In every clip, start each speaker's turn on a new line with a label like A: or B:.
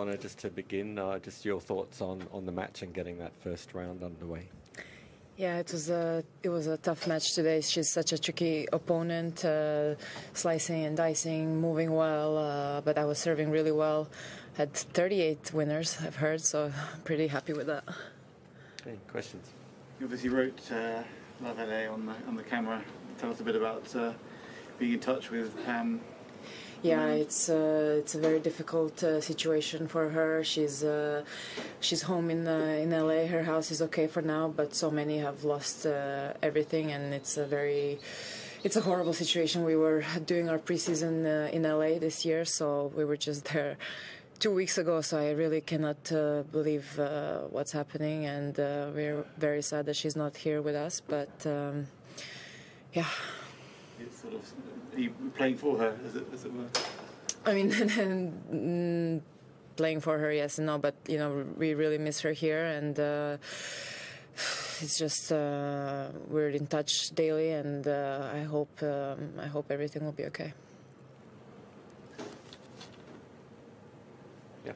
A: Donna, just to begin, just your thoughts on the match and getting that first round underway.
B: Yeah, it was a tough match today. She's such a tricky opponent, slicing and dicing, moving well, but I was serving really well. Had 38 winners, I've heard, so I'm pretty happy with that.
A: Any questions?
C: You obviously wrote là-bas on the camera. Tell us a bit about being in touch with Pam.
B: Yeah, it's a very difficult situation for her. She's home in LA. Her house is okay for now, but so many have lost everything, and it's a horrible situation. We were doing our preseason in LA this year, so we were just there 2 weeks ago. So I really cannot believe what's happening, and we're very sad that she's not here with us. But yeah.
C: It's sort of, are you playing for her, as it were?
B: I mean, playing for her, yes and no, but you know, we really miss her here, and it's just we're in touch daily, and I hope everything will be okay.
A: Yeah.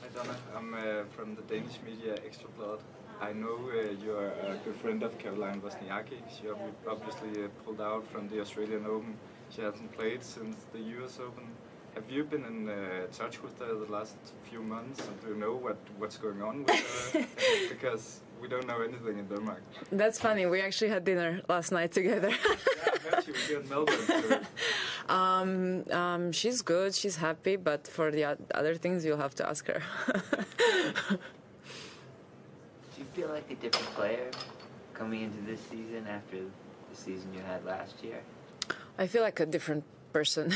D: Hi Donna, I'm from the Danish media Extra Blood. I know you're a good friend of Caroline Wozniacki. She obviously pulled out from the Australian Open. She hasn't played since the US Open. Have you been in touch with her the last few months? And do you know what's going on with her? Because we don't know anything in Denmark.
B: That's funny. We actually had dinner last night together.
D: Yeah, I heard she was here in Melbourne.
B: She's good. She's happy. But for the other things, you'll have to ask her.
E: Do you feel like a different player coming into this season after the season you had last year?
B: I feel like a different person.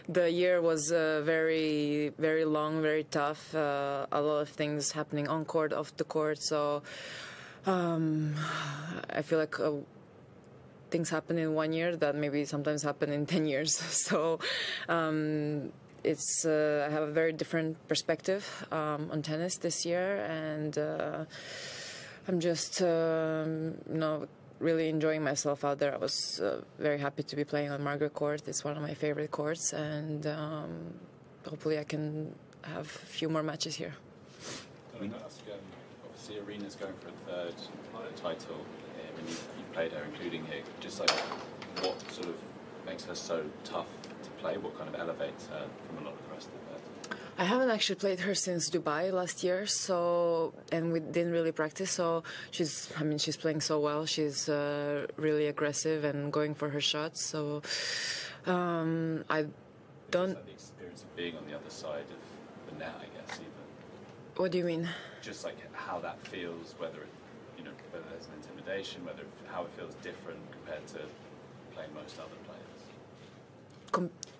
B: The year was very, very long, very tough. A lot of things happening on court, off the court. So I feel like things happen in 1 year that maybe sometimes happen in 10 years. So I have a very different perspective on tennis this year, and I'm just really enjoying myself out there. I was very happy to be playing on Margaret Court. It's one of my favorite courts, and hopefully I can have a few more matches here.
F: Obviously Arena's going for a third title, and you played her including here. Just like, what sort of makes her so tough to play? What kind of elevates her from a lot of the rest of the players?
B: I haven't actually played her since Dubai last year, and we didn't really practice. So she's playing so well. She's really aggressive and going for her shots. So I don't.
F: Like the experience of being on the other side of the net, I guess. Even.
B: What do you mean?
F: Just like how that feels, whether there's an intimidation, how it feels different compared to playing most other players.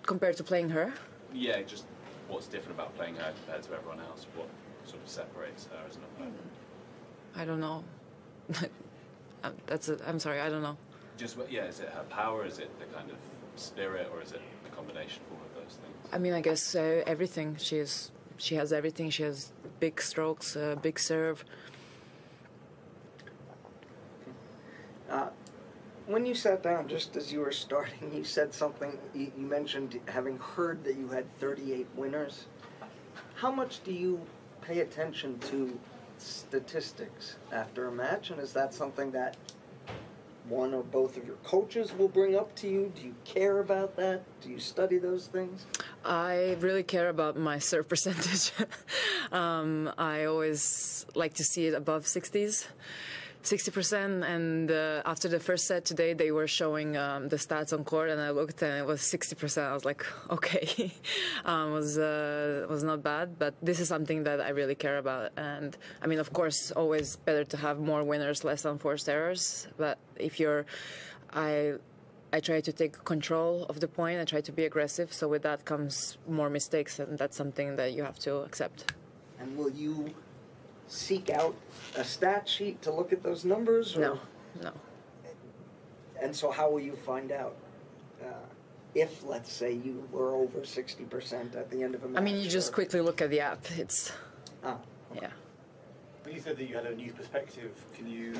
B: Compared to playing her?
F: Yeah, just what's different about playing her compared to everyone else? What sort of separates her as an opponent?
B: I don't know. I'm sorry, I don't know.
F: Just is it her power? Is it the kind of spirit, or is it a combination of all of those things?
B: I mean, I guess everything. She has everything. She has big strokes, big serve.
G: When you sat down, just as you were starting, you said something, you mentioned having heard that you had 38 winners. How much do you pay attention to statistics after a match, and is that something that one or both of your coaches will bring up to you? Do you care about that? Do you study those things?
B: I really care about my serve percentage. I always like to see it above 60%, and after the first set today, they were showing the stats on court, and I looked and it was 60%. I was like, okay, was not bad, but this is something that I really care about. And I mean, of course, always better to have more winners, less unforced errors. But I try to take control of the point. I try to be aggressive. So with that comes more mistakes, and that's something that you have to accept.
G: And will you seek out a stat sheet to look at those numbers? Or?
B: No.
G: And so how will you find out if, let's say, you were over 60% at the end of a match?
B: I mean, you just quickly look at the app. It's...
G: Okay.
B: Yeah.
C: When you said that you had a new perspective, can you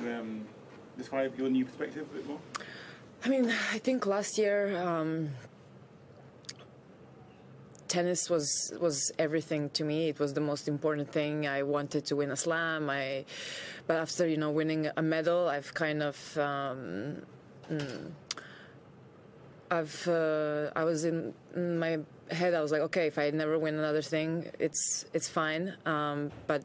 C: describe your new perspective a bit more?
B: I mean, I think last year tennis was everything to me. It was the most important thing. I wanted to win a slam. But after winning a medal, I've kind of I was in my head. I was like, okay, if I never win another thing, it's fine. But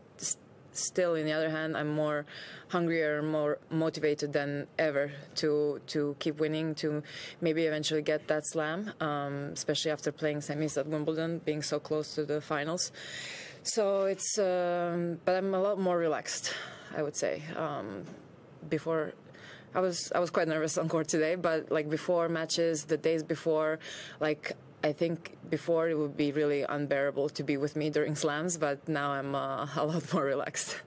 B: still, on the other hand, I'm more hungrier, more motivated than ever to keep winning, to maybe eventually get that slam, especially after playing semis at Wimbledon, being so close to the finals. So it's, but I'm a lot more relaxed, I would say. Before, I was quite nervous on court today, but like before matches, the days before, like I think before it would be really unbearable to be with me during slams, but now I'm a lot more relaxed.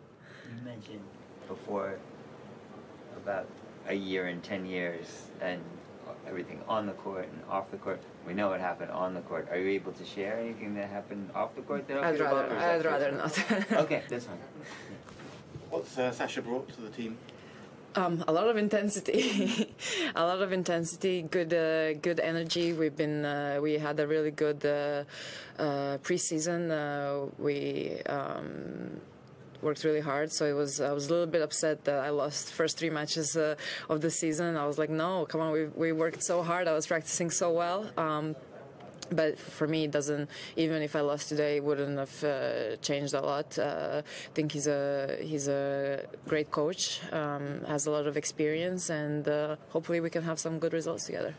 E: You mentioned before about a year and 10 years and everything on the court and off the court. We know what happened on the court. Are you able to share anything that happened off the court? That
B: I'd rather not.
E: Okay, that's fine.
C: What's Sasha brought to the team?
B: A lot of intensity, a lot of intensity. Good energy. We had a really good preseason. We worked really hard. So I was a little bit upset that I lost first 3 matches of the season. I was like, no, come on, we worked so hard. I was practicing so well. But for me, it doesn't. Even if I lost today, it wouldn't have changed a lot. I think he's a great coach, has a lot of experience, and hopefully we can have some good results together.